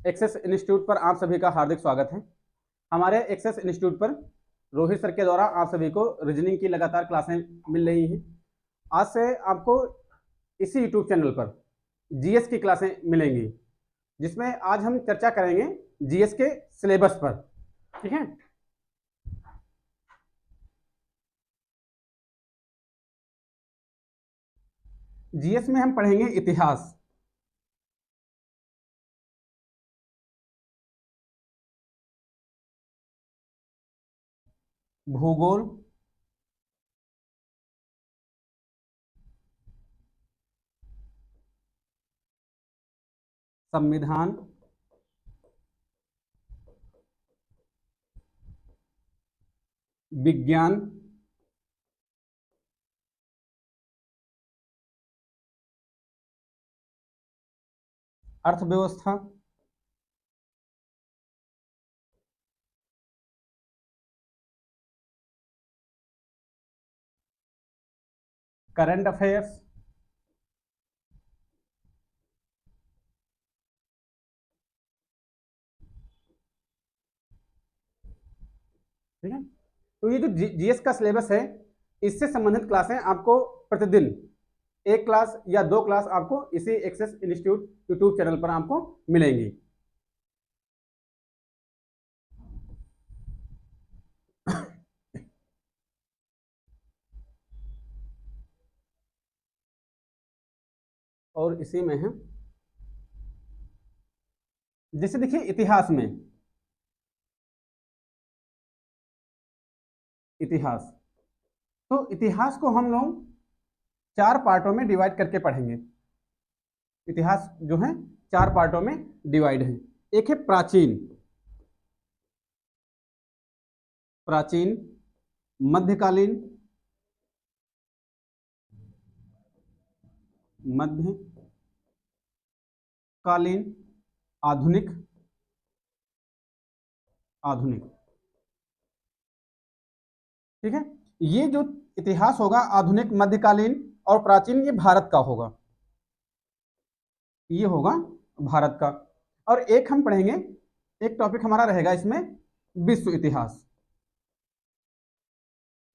Access institute पर आप सभी का हार्दिक स्वागत है। हमारे एक्सेस इंस्टीट्यूट पर रोहित सर के द्वारा आप सभी को रीजनिंग की लगातार क्लासें मिल रही हैं। आज से आपको इसी यूट्यूब चैनल पर जीएस की क्लासें मिलेंगी, जिसमें आज हम चर्चा करेंगे जीएस के सिलेबस पर। ठीक है, जीएस में हम पढ़ेंगे इतिहास, भूगोल, संविधान, विज्ञान, अर्थव्यवस्था, करंट अफेयर्स, ठीक है। तो ये जो जीएस का सिलेबस है, इससे संबंधित क्लासें आपको प्रतिदिन एक क्लास या दो क्लास आपको इसी एक्सेस इंस्टीट्यूट यूट्यूब चैनल पर आपको मिलेंगी। और इसी में है, जैसे देखिए इतिहास में, इतिहास, तो इतिहास को हम लोग चार पार्टों में डिवाइड करके पढ़ेंगे। इतिहास जो है चार पार्टों में डिवाइड है। एक है प्राचीन, प्राचीन, मध्यकालीन, मध्यकालीन, आधुनिक, आधुनिक। ठीक है, ये जो इतिहास होगा आधुनिक, मध्यकालीन और प्राचीन, ये भारत का होगा, ये होगा भारत का। और एक हम पढ़ेंगे, एक टॉपिक हमारा रहेगा इसमें विश्व इतिहास,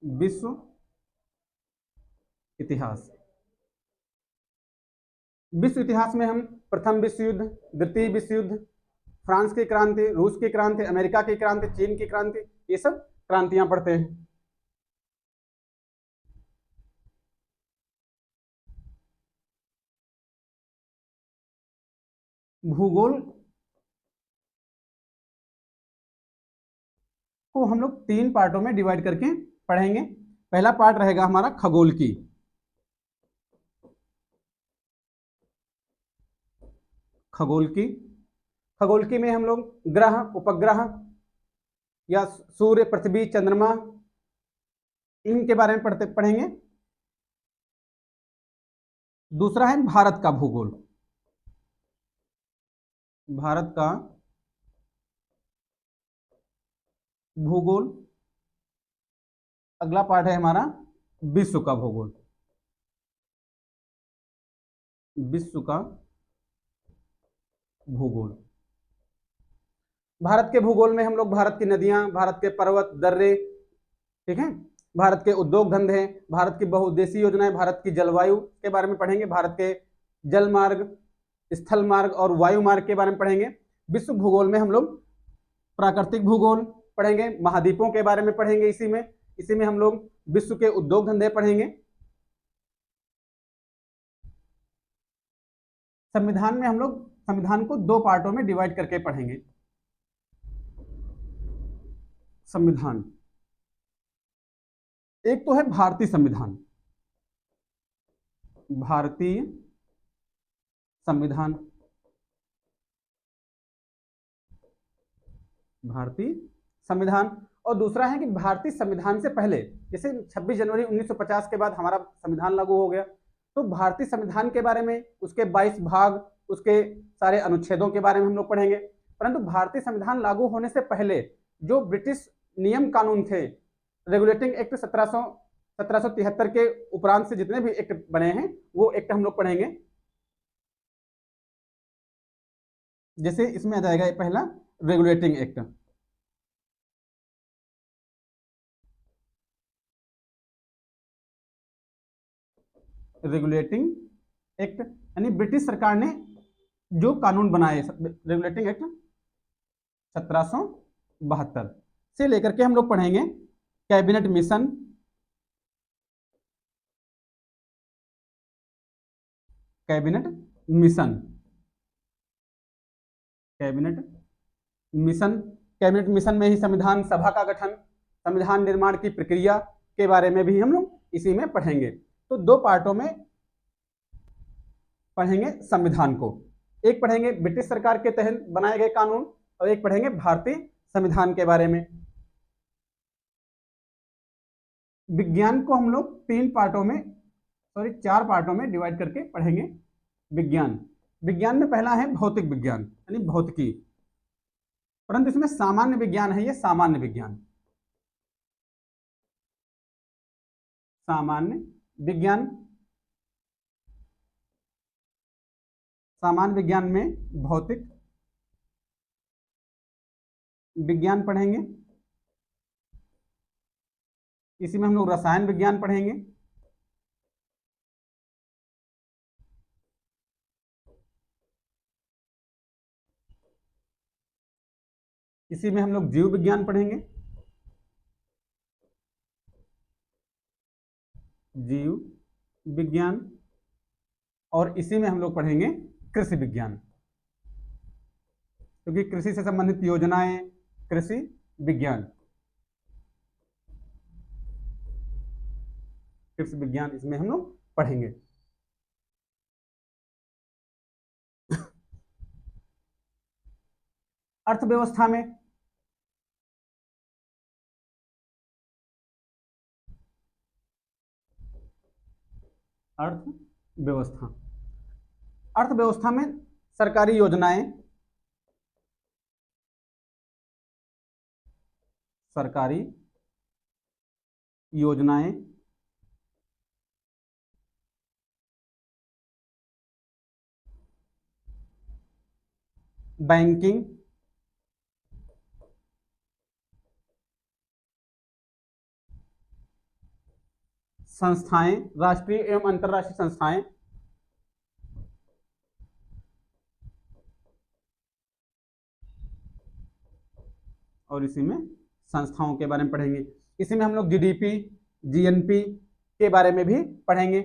विश्व इतिहास। विश्व इतिहास में हम प्रथम विश्व युद्ध, द्वितीय विश्व युद्ध, फ्रांस की क्रांति, रूस की क्रांति, अमेरिका की क्रांति, चीन की क्रांति, ये सब क्रांतियां पढ़ते हैं। भूगोल को हम लोग तीन पार्टों में डिवाइड करके पढ़ेंगे। पहला पार्ट रहेगा हमारा खगोल की, खगोल की, खगोल की में हम लोग ग्रह, उपग्रह या सूर्य, पृथ्वी, चंद्रमा, इनके बारे में पढ़ेंगे। दूसरा है भारत का भूगोल, भारत का भूगोल। अगला पार्ट है हमारा विश्व का भूगोल, विश्व का भूगोल। भारत के भूगोल में हम लोग भारत की नदियां, भारत के पर्वत, दर्रे, ठीक है, भारत के उद्योग धंधे, भारत की बहुउद्देशीय योजनाएं, भारत की जलवायु के बारे में पढ़ेंगे, भारत के जल मार्ग, स्थल मार्ग और वायु मार्ग के बारे में पढ़ेंगे। विश्व भूगोल में हम लोग प्राकृतिक भूगोल पढ़ेंगे, महाद्वीपों के बारे में पढ़ेंगे, इसी में हम लोग विश्व के उद्योग धंधे पढ़ेंगे। संविधान में हम लोग संविधान को दो पार्टों में डिवाइड करके पढ़ेंगे। संविधान, एक तो है भारतीय संविधान, भारतीय संविधान, भारतीय संविधान। और दूसरा है कि भारतीय संविधान से पहले, जैसे 26 जनवरी 1950 के बाद हमारा संविधान लागू हो गया, तो भारतीय संविधान के बारे में, उसके 22 भाग, उसके सारे अनुच्छेदों के बारे में हम लोग पढ़ेंगे। परंतु भारतीय संविधान लागू होने से पहले जो ब्रिटिश नियम कानून थे, रेगुलेटिंग एक्ट 1773 के उपरांत से जितने भी एक्ट बने हैं, वो एक्ट हम लोग पढ़ेंगे। जैसे इसमें आ जाएगा ये पहला रेगुलेटिंग एक्ट। रेगुलेटिंग एक्ट यानी ब्रिटिश सरकार ने जो कानून बनाए, रेगुलेटिंग एक्ट 1772 से लेकर के हम लोग पढ़ेंगे cabinet mission, cabinet mission, cabinet mission, cabinet mission में ही संविधान सभा का गठन, संविधान निर्माण की प्रक्रिया के बारे में भी हम लोग इसी में पढ़ेंगे। तो दो पार्टों में पढ़ेंगे संविधान को, एक पढ़ेंगे ब्रिटिश सरकार के तहत बनाए गए कानून और एक पढ़ेंगे भारतीय संविधान के बारे में। विज्ञान को हम लोग चार पार्टों में डिवाइड करके पढ़ेंगे। विज्ञान, विज्ञान में पहला है भौतिक विज्ञान यानी भौतिकी, परंतु इसमें सामान्य विज्ञान है, ये सामान्य विज्ञान, सामान्य विज्ञान, सामान्य विज्ञान में भौतिक विज्ञान पढ़ेंगे। इसी में हम लोग रसायन विज्ञान पढ़ेंगे। इसी में हम लोग जीव विज्ञान पढ़ेंगे, जीव विज्ञान, और इसी में हम लोग पढ़ेंगे कृषि विज्ञान, क्योंकि कृषि से संबंधित योजनाएं, कृषि विज्ञान, कृषि विज्ञान इसमें हम लोग पढ़ेंगे। अर्थव्यवस्था में अर्थव्यवस्था, अर्थव्यवस्था में सरकारी योजनाएं, सरकारी योजनाएं, बैंकिंग, संस्थाएं, राष्ट्रीय एवं अंतर्राष्ट्रीय संस्थाएं, और इसी में संस्थाओं के बारे में पढ़ेंगे। इसी में हम लोग जीडीपी, जीएनपी के बारे में भी पढ़ेंगे।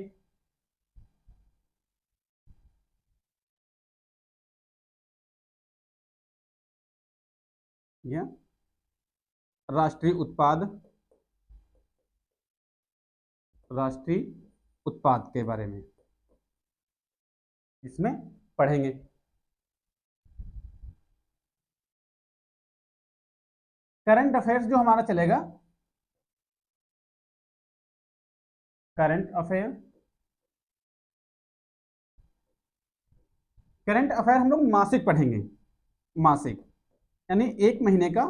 या राष्ट्रीय उत्पाद, राष्ट्रीय उत्पाद के बारे में इसमें पढ़ेंगे। करंट अफेयर्स जो हमारा चलेगा, करंट अफेयर, करंट अफेयर हम लोग मासिक पढ़ेंगे, मासिक यानी एक महीने का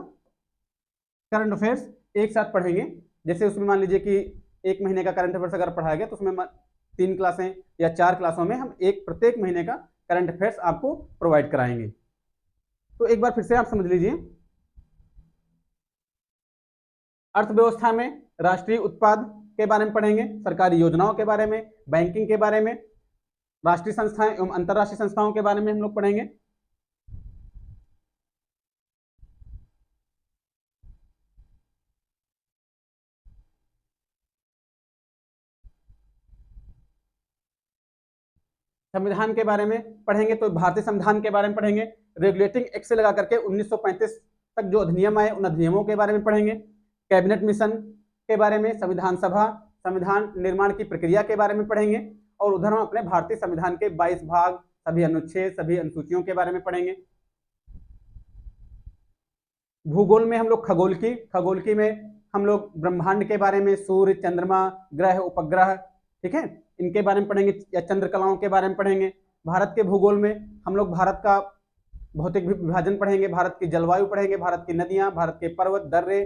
करंट अफेयर्स एक साथ पढ़ेंगे। जैसे उसमें मान लीजिए कि एक महीने का करंट अफेयर्स अगर पढ़ाया गया तो उसमें 3 क्लासें या 4 क्लासों में हम प्रत्येक महीने का करंट अफेयर्स आपको प्रोवाइड कराएंगे। तो एक बार फिर से आप समझ लीजिए, अर्थव्यवस्था में राष्ट्रीय उत्पाद के बारे में पढ़ेंगे, सरकारी योजनाओं के बारे में, बैंकिंग के बारे में, राष्ट्रीय संस्थाएं एवं अंतर्राष्ट्रीय संस्थाओं के बारे में हम लोग पढ़ेंगे। संविधान के बारे में पढ़ेंगे तो भारतीय संविधान के बारे में पढ़ेंगे। रेगुलेटिंग एक्ट से लगा करके 1935 तक जो अधिनियम आए उन अधिनियमों के बारे में पढ़ेंगे। कैबिनेट मिशन के बारे में, संविधान सभा, संविधान निर्माण की प्रक्रिया के बारे में पढ़ेंगे। और उधर हम अपने भारतीय संविधान के 22 भाग, सभी अनुच्छेद, सभी अनुसूचियों के बारे में पढ़ेंगे। भूगोल में हम लोग खगोल की में हम लोग ब्रह्मांड के बारे में, सूर्य, चंद्रमा, ग्रह, उपग्रह, ठीक है, इनके बारे में पढ़ेंगे, या चंद्रकलाओं के बारे में पढ़ेंगे। भारत के भूगोल में हम लोग भारत का भौतिक विभाजन पढ़ेंगे, भारत की जलवायु पढ़ेंगे, भारत की नदियां, भारत के पर्वत, दर्रे,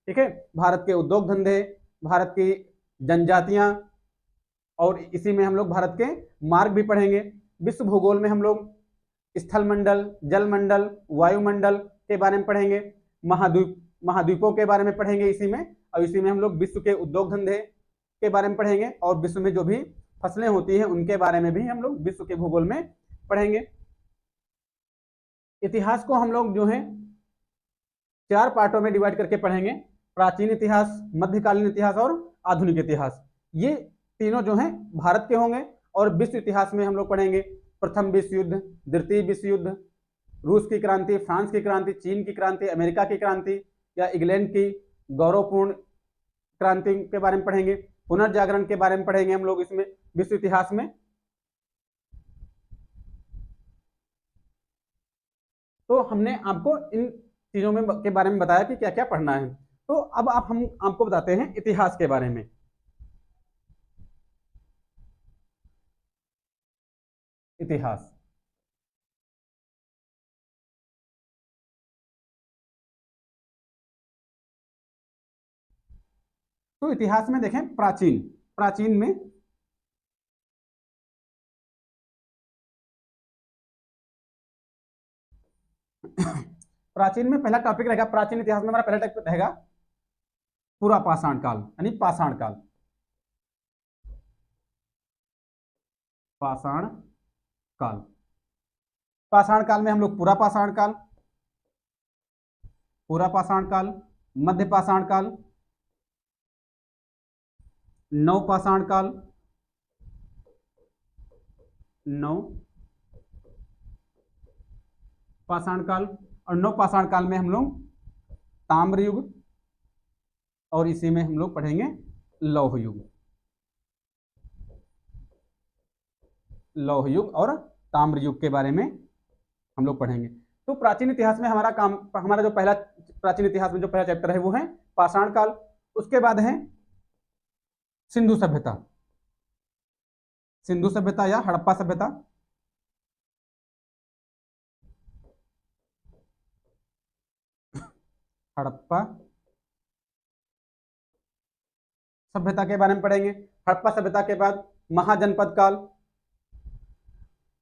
ठीक है, भारत के उद्योग धंधे, भारत की जनजातियां, और इसी में हम लोग भारत के मार्ग भी पढ़ेंगे। विश्व भूगोल में हम लोग स्थलमंडल, जलमंडल, वायुमंडल के बारे में पढ़ेंगे, महाद्वीपों के बारे में पढ़ेंगे इसी में, और इसी में हम लोग विश्व के उद्योग धंधे के बारे में पढ़ेंगे, और विश्व में जो भी फसलें होती हैं उनके बारे में भी हम लोग विश्व के भूगोल में पढ़ेंगे। इतिहास को हम लोग जो है 4 पार्टों में डिवाइड करके पढ़ेंगे, प्राचीन इतिहास, मध्यकालीन इतिहास और आधुनिक इतिहास। ये तीनों जो हैं भारत के होंगे। और विश्व इतिहास में हम लोग पढ़ेंगे प्रथम विश्व युद्ध, द्वितीय विश्व युद्ध, रूस की क्रांति, फ्रांस की क्रांति, चीन की क्रांति, अमेरिका की क्रांति या इंग्लैंड की गौरवपूर्ण क्रांति के बारे में पढ़ेंगे, पुनर्जागरण के बारे में पढ़ेंगे हम लोग इसमें विश्व इतिहास में। तो हमने आपको इन चीजों में के बारे में बताया कि क्या क्या पढ़ना है। तो अब हम आपको बताते हैं इतिहास के बारे में। इतिहास, तो इतिहास में देखें प्राचीन, प्राचीन में प्राचीन में पहला टॉपिक रहेगा, प्राचीन इतिहास में हमारा पहला टॉपिक रहेगा पूरा पाषाण काल, यानी पाषाण काल। पाषाण काल, पाषाण काल में हम लोग पूरा पाषाण काल, पूरा पाषाण काल, मध्य पाषाण काल, नव पाषाण काल, नव पाषाण काल, और नव पाषाण काल में हम लोग ताम्र युग, और इसी में हम लोग पढ़ेंगे लौह युग, लौह युग और ताम्र युग के बारे में हम लोग पढ़ेंगे। तो प्राचीन इतिहास में हमारा काम, हमारा जो पहला प्राचीन इतिहास में जो पहला चैप्टर है वो है पाषाण काल। उसके बाद है सिंधु सभ्यता, सिंधु सभ्यता या हड़प्पा सभ्यता, हड़प्पा सभ्यता के बारे में पढ़ेंगे। हड़प्पा सभ्यता के बाद महाजनपद काल,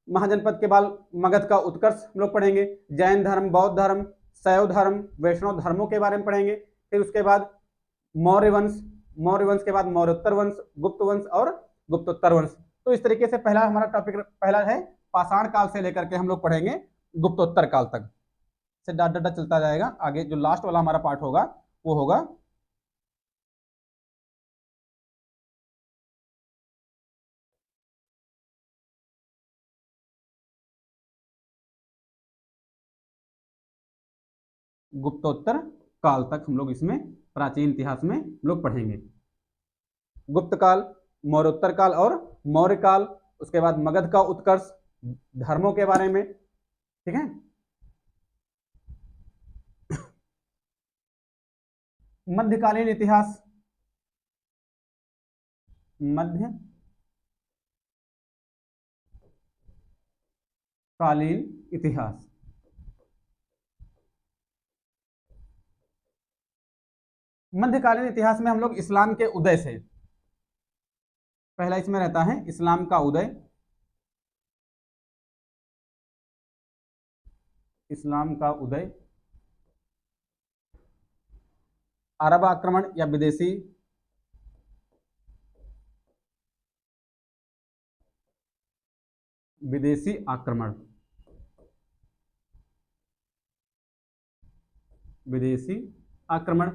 महाजनपद के बाद मगध का उत्कर्ष हम लोग पढ़ेंगे। जैन धर्म, बौद्ध धर्म, शैव धर्म, वैष्णव धर्मों के बारे में पढ़ेंगे। फिर उसके बाद मौर्य वंश, मौर्य वंश के बाद मौर्योत्तर वंश, गुप्त वंश और गुप्तोत्तर वंश। तो इस तरीके से पहला हमारा टॉपिक पहला है पाषाण काल से लेकर के हम लोग पढ़ेंगे गुप्तोत्तर काल तक, से डाटा डाटा चलता जाएगा। आगे जो लास्ट वाला हमारा पार्ट होगा वो होगा गुप्तोत्तर काल तक। हम लोग इसमें प्राचीन इतिहास में लोग पढ़ेंगे गुप्त काल, मौर्योत्तर काल और मौर्य काल। उसके बाद मगध का उत्कर्ष, धर्मों के बारे में, ठीक है। मध्यकालीन इतिहास, मध्य कालीन इतिहास, मध्यकालीन इतिहास में हम लोग इस्लाम के उदय से, पहला इसमें रहता है इस्लाम का उदय, इस्लाम का उदय, अरब आक्रमण या विदेशी विदेशी आक्रमण, विदेशी आक्रमण।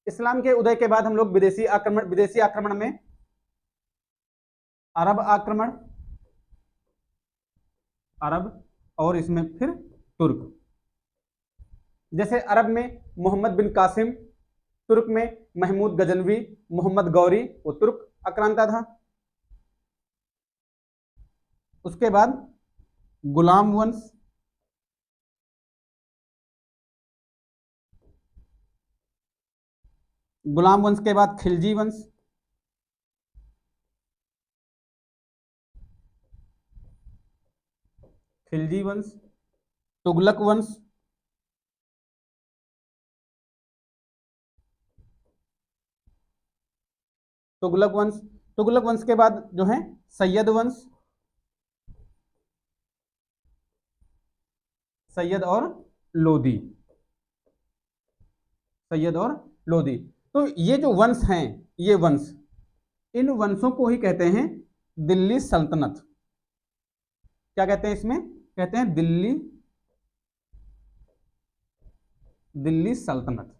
इस्लाम के उदय के बाद हम लोग विदेशी आक्रमण, विदेशी आक्रमण में अरब आक्रमण, अरब, और इसमें फिर तुर्क। जैसे अरब में मोहम्मद बिन कासिम, तुर्क में महमूद गजनवी, मोहम्मद गौरी, वो तुर्क आक्रांता था। उसके बाद गुलाम वंश, गुलाम वंश के बाद खिलजी वंश, खिलजी वंश, तुगलक वंश, तुगलक वंश, तुगलक वंश के बाद जो है सैयद वंश, सैयद और लोदी, सैयद और लोदी। तो ये जो वंश हैं, ये वंश, इन वंशों को ही कहते हैं दिल्ली सल्तनत। क्या कहते हैं इसमें? कहते हैं दिल्ली, दिल्ली सल्तनत।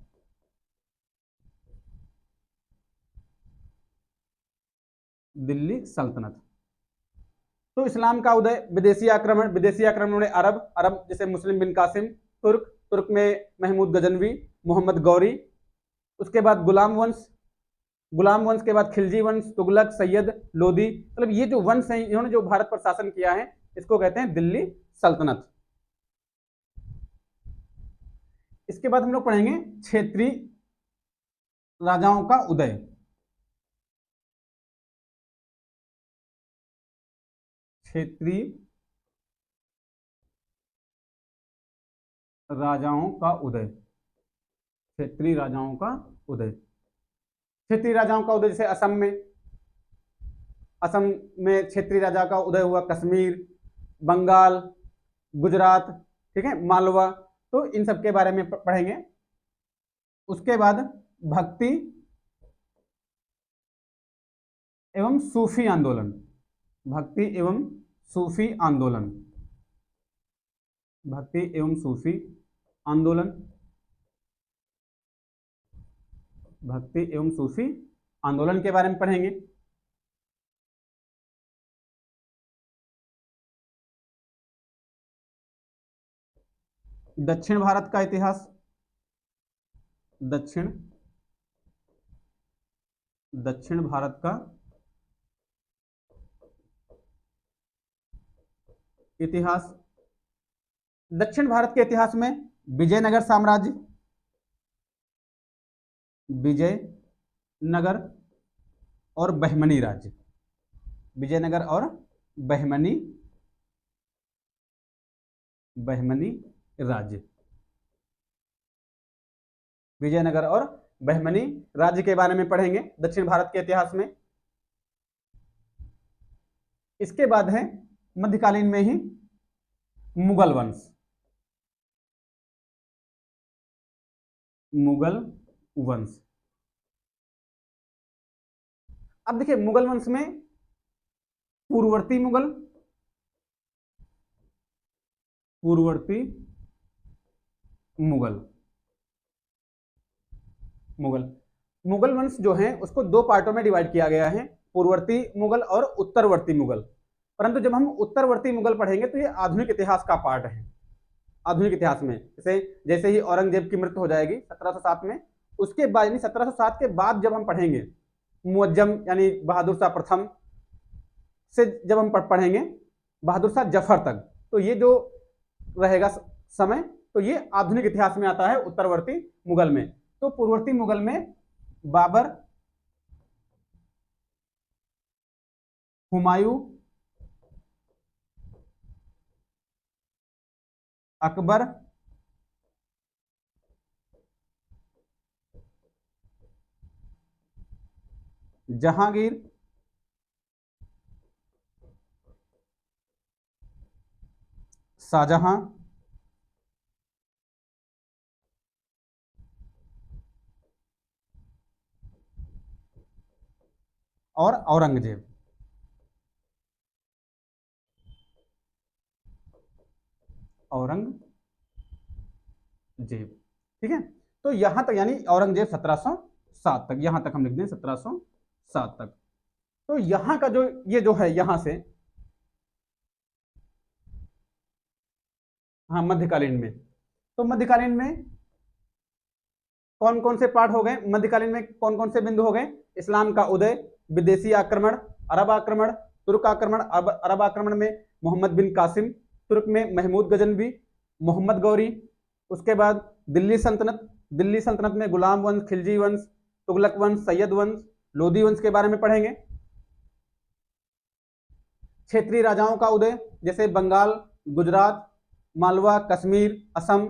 दिल्ली सल्तनत। तो इस्लाम का उदय, विदेशी आक्रमण, विदेशी आक्रमण में अरब, अरब जैसे मुस्लिम बिन कासिम, तुर्क, तुर्क में महमूद गजनवी, मोहम्मद गौरी। उसके बाद गुलाम वंश, गुलाम वंश के बाद खिलजी वंश, तुगलक, सैयद, लोदी। मतलब ये जो वंश हैं, इन्होंने जो भारत पर शासन किया है, इसको कहते हैं दिल्ली सल्तनत। इसके बाद हम लोग पढ़ेंगे क्षेत्रीय राजाओं का उदय। क्षेत्रीय राजाओं का उदय, क्षेत्रीय राजाओं का उदय। क्षेत्रीय राजाओं का उदय जैसे असम में, असम में क्षेत्रीय राजा का उदय हुआ, कश्मीर, बंगाल, गुजरात, ठीक है, मालवा। तो इन सब के बारे में पढ़ेंगे। उसके बाद भक्ति एवं सूफी आंदोलन, भक्ति एवं सूफी आंदोलन, भक्ति एवं सूफी आंदोलन, भक्ति एवं सूफी आंदोलन के बारे में पढ़ेंगे। दक्षिण भारत का इतिहास, दक्षिण, दक्षिण भारत का इतिहास। दक्षिण भारत के इतिहास में विजयनगर साम्राज्य, विजयनगर और बहमनी राज्य, विजयनगर और बहमनी, बहमनी राज्य, विजयनगर और बहमनी राज्य के बारे में पढ़ेंगे दक्षिण भारत के इतिहास में। इसके बाद है मध्यकालीन में ही मुगल वंश, मुगल वंश। अब देखिए मुगल वंश में पूर्ववर्ती मुगल, पूर्ववर्ती मुगल, मुगल, मुगल वंश जो है उसको दो पार्टों में डिवाइड किया गया है, पूर्ववर्ती मुगल और उत्तरवर्ती मुगल। परंतु जब हम उत्तरवर्ती मुगल पढ़ेंगे तो ये आधुनिक इतिहास का पार्ट है। आधुनिक इतिहास में जैसे जैसे ही औरंगजेब की मृत्यु हो जाएगी 1707 में, उसके बाद यानी 1707 के बाद जब हम पढ़ेंगे मुअज्जम यानी बहादुर शाह प्रथम से जब हम पढ़ेंगे बहादुर शाह जफर तक, तो ये जो रहेगा समय, तो ये आधुनिक इतिहास में आता है उत्तरवर्ती मुगल में। तो पूर्ववर्ती मुगल में बाबर, हुमायूं, अकबर, जहांगीर, शाहजहां और औरंगजेब, औरंगजेब, ठीक है। तो यहां तक यानी औरंगजेब 1707 तक, यहां तक हम लिख दें 1707 तक। तो यहां का जो ये जो है यहां से, हाँ मध्यकालीन में, तो मध्यकालीन में कौन कौन से पार्ट हो गए, मध्यकालीन में कौन कौन से बिंदु हो गए? इस्लाम का उदय, विदेशी आक्रमण, अरब आक्रमण, तुर्क आक्रमण, अरब आक्रमण में मोहम्मद बिन कासिम, तुर्क में महमूद गजनवी, मोहम्मद गौरी। उसके बाद दिल्ली सल्तनत, दिल्ली सल्तनत में गुलाम वंश, खिलजी वंश, तुगलक वंश, सैयद वंश, लोदी वंश के बारे में पढ़ेंगे। क्षेत्रीय राजाओं का उदय जैसे बंगाल, गुजरात, मालवा, कश्मीर, असम,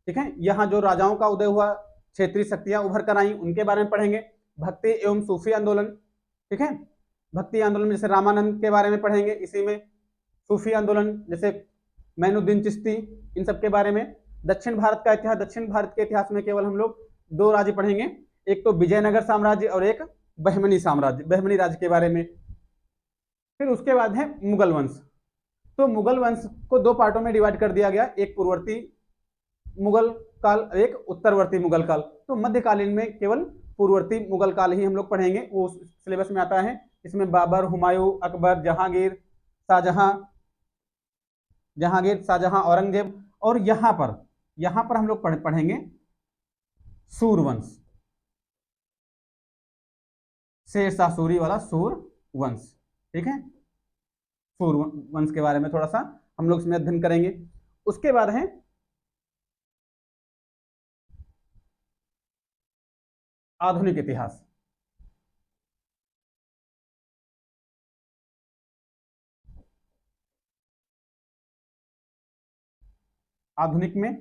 ठीक है, यहाँ जो राजाओं का उदय हुआ, क्षेत्रीय शक्तियां उभर कर आई, उनके बारे में पढ़ेंगे। भक्ति एवं सूफी आंदोलन, ठीक है, भक्ति आंदोलन में जैसे रामानंद के बारे में पढ़ेंगे, इसी में सूफी आंदोलन जैसे मैनुद्दीन चिश्ती, इन सब के बारे में। दक्षिण भारत का इतिहास, दक्षिण भारत के इतिहास में केवल हम लोग दो राज्य पढ़ेंगे, एक तो विजयनगर साम्राज्य और एक बहमनी साम्राज्य, बहमनी राज्य के बारे में। फिर उसके बाद है मुगल वंश। तो मुगल वंश को दो पार्टों में डिवाइड कर दिया गया, एक पूर्ववर्ती मुगल काल, एक उत्तरवर्ती मुगल काल। तो मध्यकालीन में केवल पूर्ववर्ती मुगल काल ही हम लोग पढ़ेंगे, वो सिलेबस में आता है। इसमें बाबर, हुमायूं, अकबर, शाहजहां जहांगीर, औरंगजेब, और यहां पर हम लोग पढ़ेंगे सूरवंश, शेरशाह सूरी वाला सूरवंश। ठीक है, सूरवंश के बारे में थोड़ा सा हम लोग इसमें अध्ययन करेंगे। उसके बाद है आधुनिक इतिहास। आधुनिक में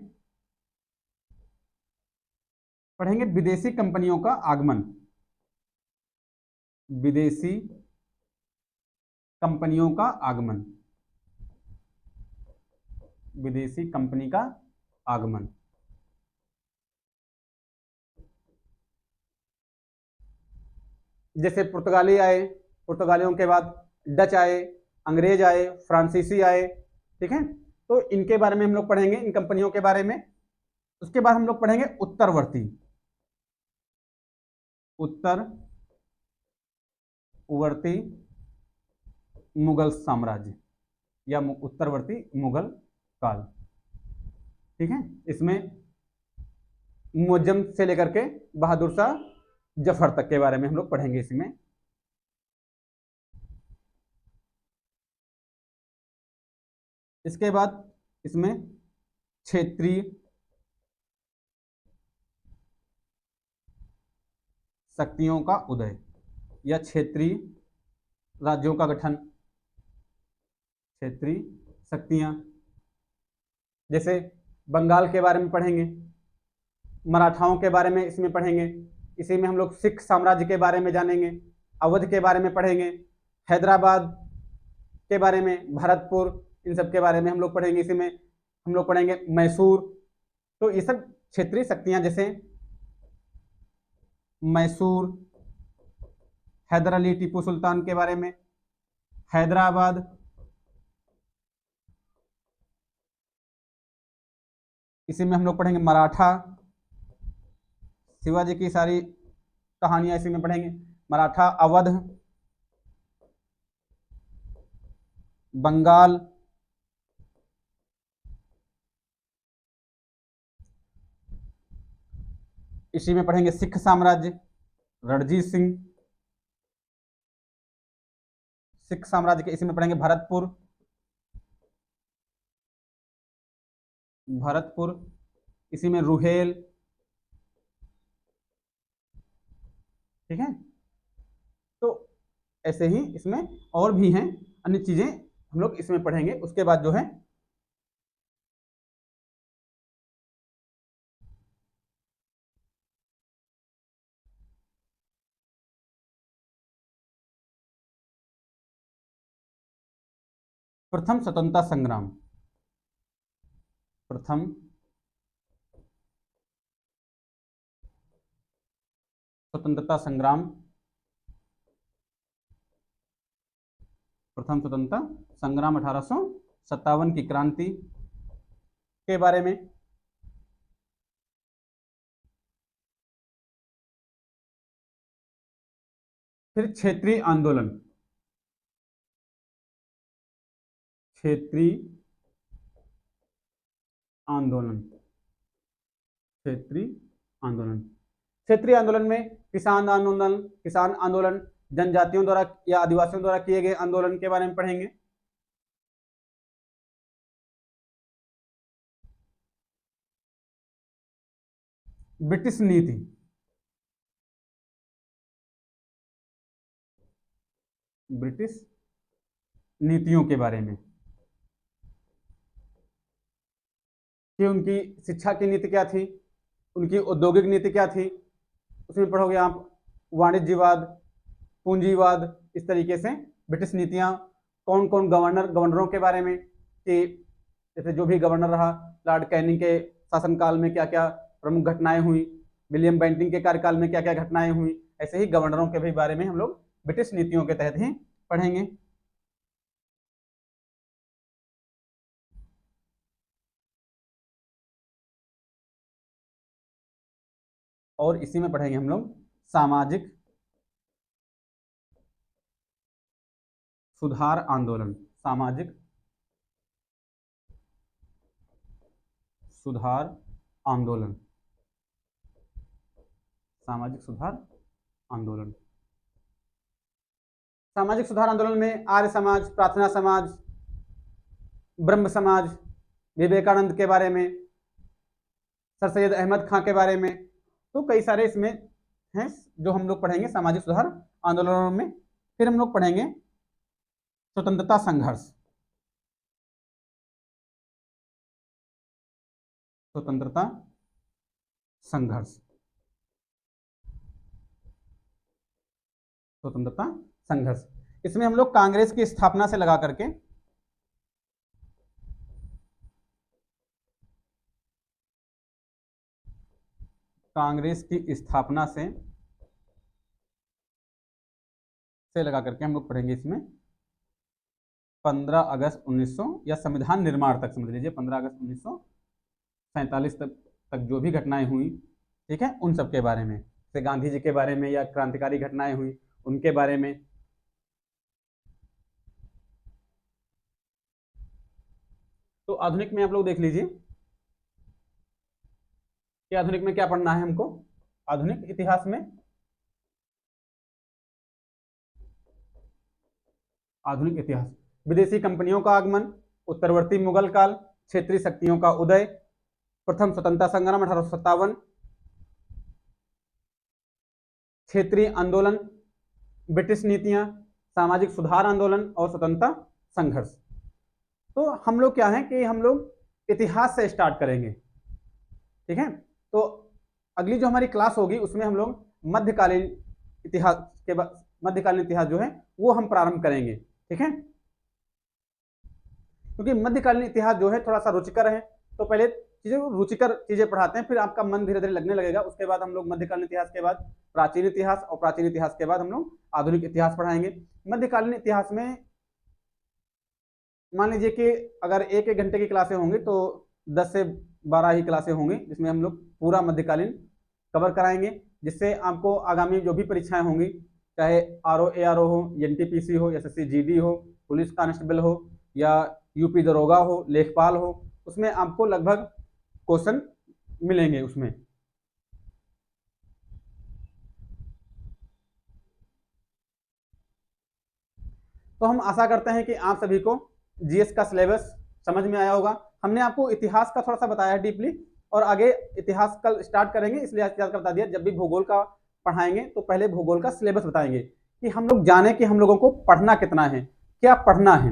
पढ़ेंगे विदेशी कंपनियों का आगमन, विदेशी कंपनियों का आगमन, विदेशी कंपनी का आगमन। जैसे पुर्तगाली आए, पुर्तगालियों के बाद डच आए, अंग्रेज आए, फ्रांसीसी आए। ठीक है, तो इनके बारे में हम लोग पढ़ेंगे, इन कंपनियों के बारे में। उसके बाद हम लोग पढ़ेंगे उत्तरवर्ती मुगल साम्राज्य या उत्तरवर्ती मुगल काल। ठीक है, इसमें मुअज्जम से लेकर के बहादुर शाह जफर तक के बारे में हम लोग पढ़ेंगे इसमें। इसके बाद इसमें क्षेत्रीय शक्तियों का उदय या क्षेत्रीय राज्यों का गठन, क्षेत्रीय शक्तियां। जैसे बंगाल के बारे में पढ़ेंगे, मराठाओं के बारे में इसमें पढ़ेंगे। इसी में हम लोग सिख साम्राज्य के बारे में जानेंगे, अवध के बारे में पढ़ेंगे, हैदराबाद के बारे में, भरतपुर, इन सब के बारे में हम लोग पढ़ेंगे। इसी में हम लोग पढ़ेंगे मैसूर। तो ये सब क्षेत्रीय शक्तियां, जैसे मैसूर, हैदर अली टीपू सुल्तान के बारे में, हैदराबाद, इसी में हम लोग पढ़ेंगे मराठा, शिवाजी की सारी कहानियां इसी में पढ़ेंगे, मराठा, अवध, बंगाल, इसी में पढ़ेंगे सिख साम्राज्य, रणजीत सिंह, सिख साम्राज्य के इसी में पढ़ेंगे भरतपुर, इसी में रुहेल। ठीक है, तो ऐसे ही इसमें और भी हैं अन्य चीजें हम लोग इसमें पढ़ेंगे। उसके बाद जो है प्रथम स्वतंत्रता संग्राम, प्रथम स्वतंत्रता संग्राम, प्रथम स्वतंत्रता संग्राम 1857 की क्रांति के बारे में। फिर क्षेत्रीय आंदोलन, क्षेत्रीय आंदोलन, क्षेत्रीय आंदोलन। क्षेत्रीय आंदोलन में किसान आंदोलन, जनजातियों द्वारा या आदिवासियों द्वारा किए गए आंदोलन के बारे में पढ़ेंगे। ब्रिटिश नीति, ब्रिटिश नीतियों के बारे में कि उनकी शिक्षा की नीति क्या थी, उनकी औद्योगिक नीति क्या थी। उसमें पढ़ोगे आप वाणिज्यवाद, पूंजीवाद, इस तरीके से ब्रिटिश नीतियां, कौन कौन गवर्नरों के बारे में कि जैसे जो भी गवर्नर रहा, लॉर्ड कैनिंग के शासनकाल में क्या क्या प्रमुख घटनाएं हुई, विलियम बेंटिंग के कार्यकाल में क्या क्या घटनाएं हुई, ऐसे ही गवर्नरों के भी बारे में हम लोग ब्रिटिश नीतियों के तहत ही पढ़ेंगे। और इसी में पढ़ेंगे हम लोग सामाजिक सुधार आंदोलन, सामाजिक सुधार आंदोलन, सामाजिक सुधार आंदोलन। सामाजिक सुधार आंदोलन में आर्य समाज, प्रार्थना समाज, ब्रह्म समाज, विवेकानंद के बारे में, सर सैयद अहमद खां के बारे में, तो कई सारे इसमें हैं जो हम लोग पढ़ेंगे सामाजिक सुधार आंदोलनों में। फिर हम लोग पढ़ेंगे स्वतंत्रता संघर्ष, स्वतंत्रता संघर्ष, स्वतंत्रता संघर्ष। इसमें हम लोग कांग्रेस की स्थापना से लगा करके कांग्रेस की स्थापना से लगा करके हम लोग पढ़ेंगे इसमें 15 अगस्त 1900 या संविधान निर्माण तक, समझ लीजिए 15 अगस्त 1947 तक जो भी घटनाएं हुई, ठीक है, उन सब के बारे में, जैसे गांधी जी के बारे में या क्रांतिकारी घटनाएं हुई उनके बारे में। तो आधुनिक में आप लोग देख लीजिए कि आधुनिक में क्या पढ़ना है हमको। आधुनिक इतिहास में आधुनिक इतिहास, विदेशी कंपनियों का आगमन, उत्तरवर्ती मुगल काल, क्षेत्रीय शक्तियों का उदय, प्रथम स्वतंत्रता संग्राम 1857, क्षेत्रीय आंदोलन, ब्रिटिश नीतियां, सामाजिक सुधार आंदोलन और स्वतंत्रता संघर्ष। तो हम लोग क्या है कि हम लोग इतिहास से स्टार्ट करेंगे, ठीक है। तो अगली जो हमारी क्लास होगी उसमें हम लोग मध्यकालीन इतिहास के बाद, मध्यकालीन इतिहास जो है वो हम प्रारंभ करेंगे, ठीक है। क्योंकि मध्यकालीन इतिहास जो है थोड़ा सा रुचिकर है, तो पहले चीजें रुचिकर चीजें पढ़ाते हैं, फिर आपका मन धीरे धीरे लगने लगेगा। उसके बाद हम लोग मध्यकालीन इतिहास के बाद प्राचीन इतिहास, और प्राचीन इतिहास के बाद हम लोग आधुनिक इतिहास पढ़ाएंगे। मध्यकालीन इतिहास में मान लीजिए कि अगर एक एक घंटे की क्लासें होंगी तो 10 से 12 ही क्लासें होंगी, जिसमें हम लोग पूरा मध्यकालीन कवर कराएंगे, जिससे आपको आगामी जो भी परीक्षाएं होंगी, चाहे आरओ एआरओ हो, एनटीपीसी हो, एसएससी जीडी हो, पुलिस कांस्टेबल हो, या यूपी दरोगा हो, लेखपाल हो, उसमें आपको लगभग क्वेश्चन मिलेंगे उसमें। तो हम आशा करते हैं कि आप सभी को जीएस का सिलेबस समझ में आया होगा। हमने आपको इतिहास का थोड़ा सा बताया है डीपली, और आगे इतिहास कल स्टार्ट करेंगे, इसलिए आज का बता दिया। जब भी भूगोल का पढ़ाएंगे तो पहले भूगोल का सिलेबस बताएंगे कि हम लोग जाने कि हम लोगों को पढ़ना कितना है, क्या पढ़ना है।